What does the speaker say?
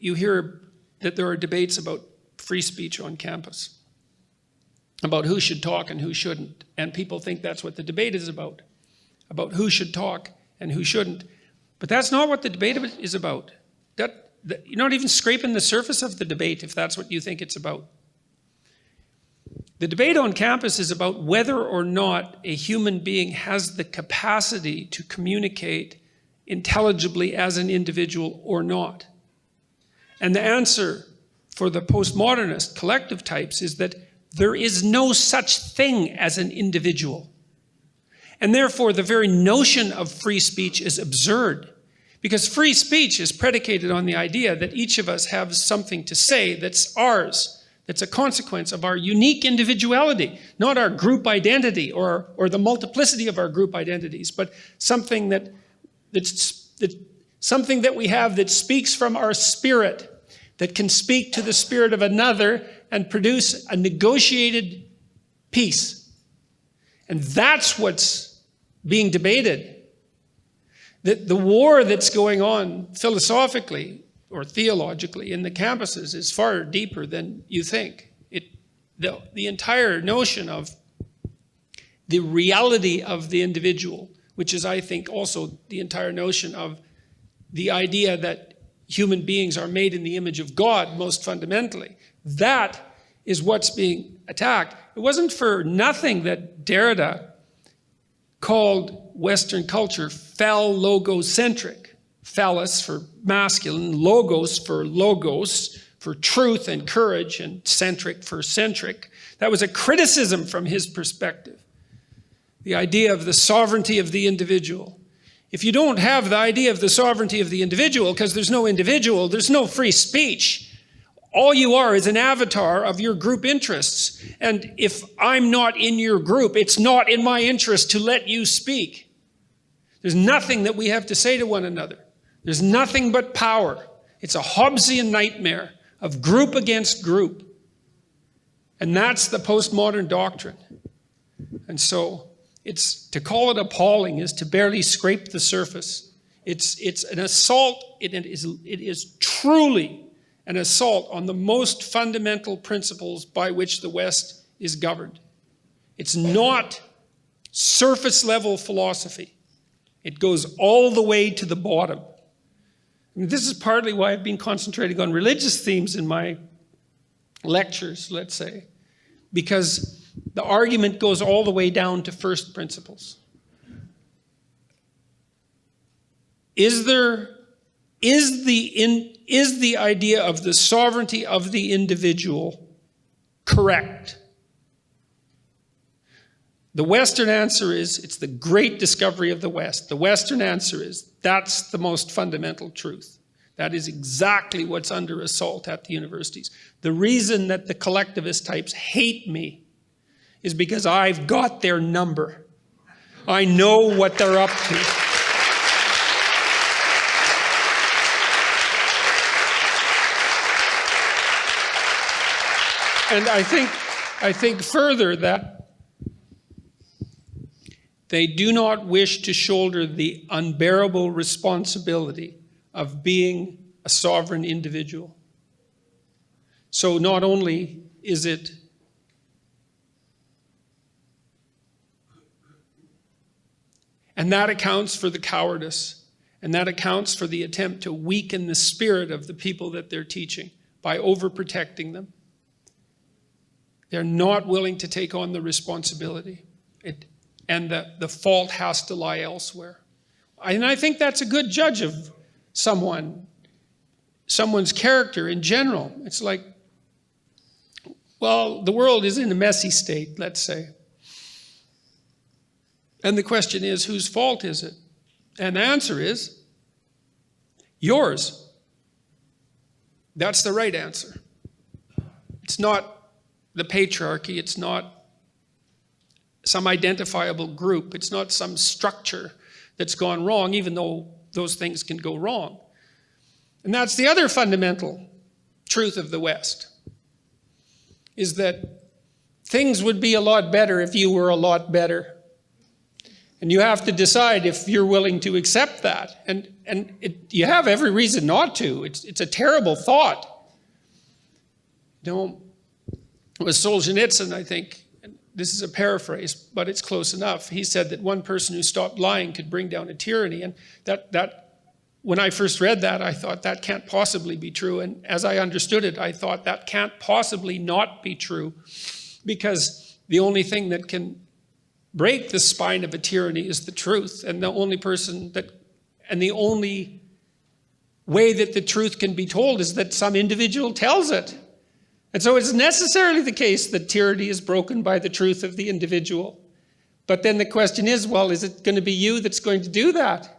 you hear that there are debates about free speech on campus, about who should talk and who shouldn't. And people think that's what the debate is about who should talk and who shouldn't. But that's not what the debate is about. You're not even scraping the surface of the debate if that's what you think it's about. The debate on campus is about whether or not a human being has the capacity to communicate intelligibly as an individual or not. And the answer for the postmodernist collective types is that there is no such thing as an individual. And therefore, the very notion of free speech is absurd, because free speech is predicated on the idea that each of us has something to say that's ours, that's a consequence of our unique individuality, not our group identity or the multiplicity of our group identities, but something something that we have that speaks from our spirit, that can speak to the spirit of another and produce a negotiated peace. And that's what's being debated. The war that's going on philosophically or theologically in the campuses is far deeper than you think. The entire notion of the reality of the individual, which is, I think, also the entire notion of the idea that human beings are made in the image of God, most fundamentally. That is what's being attacked. It wasn't for nothing that Derrida called Western culture phallogocentric. Phallus for masculine, logos for truth and courage, and centric for centric. That was a criticism from his perspective. The idea of the sovereignty of the individual. If you don't have the idea of the sovereignty of the individual, because there's no individual, there's no free speech. All you are is an avatar of your group interests. And if I'm not in your group, it's not in my interest to let you speak. There's nothing that we have to say to one another. There's nothing but power. It's a Hobbesian nightmare of group against group. And that's the postmodern doctrine. And so it's to call it appalling is to barely scrape the surface. It's an assault. It is truly an assault on the most fundamental principles by which the West is governed. It's not surface level philosophy. It goes all the way to the bottom. I mean, this is partly why I've been concentrating on religious themes in my lectures, let's say, because the argument goes all the way down to first principles. Is the idea of the sovereignty of the individual correct? The Western answer is, it's the great discovery of the West. The Western answer is, that's the most fundamental truth. That is exactly what's under assault at the universities. The reason that the collectivist types hate me is because I've got their number. I know what they're up to. And I think further that they do not wish to shoulder the unbearable responsibility of being a sovereign individual. So not only is it and that accounts for the cowardice, and that accounts for the attempt to weaken the spirit of the people that they're teaching by overprotecting them. They're not willing to take on the responsibility. And the fault has to lie elsewhere. And I think that's a good judge of someone's character in general. It's like, well, the world is in a messy state, let's say. And the question is, whose fault is it? And the answer is, yours. That's the right answer. It's not the patriarchy. It's not some identifiable group. It's not some structure that's gone wrong, even though those things can go wrong. And that's the other fundamental truth of the West, is that things would be a lot better if you were a lot better. And you have to decide if you're willing to accept that. And you have every reason not to. It's a terrible thought. You know, it was Solzhenitsyn, I think, and this is a paraphrase, but it's close enough. He said that one person who stopped lying could bring down a tyranny. And that when I first read that, I thought that can't possibly be true. And as I understood it, I thought that can't possibly not be true, because the only thing that can break the spine of a tyranny is the truth. And the only way that the truth can be told is that some individual tells it. And so it's necessarily the case that tyranny is broken by the truth of the individual. But then the question is, well, is it going to be you that's going to do that?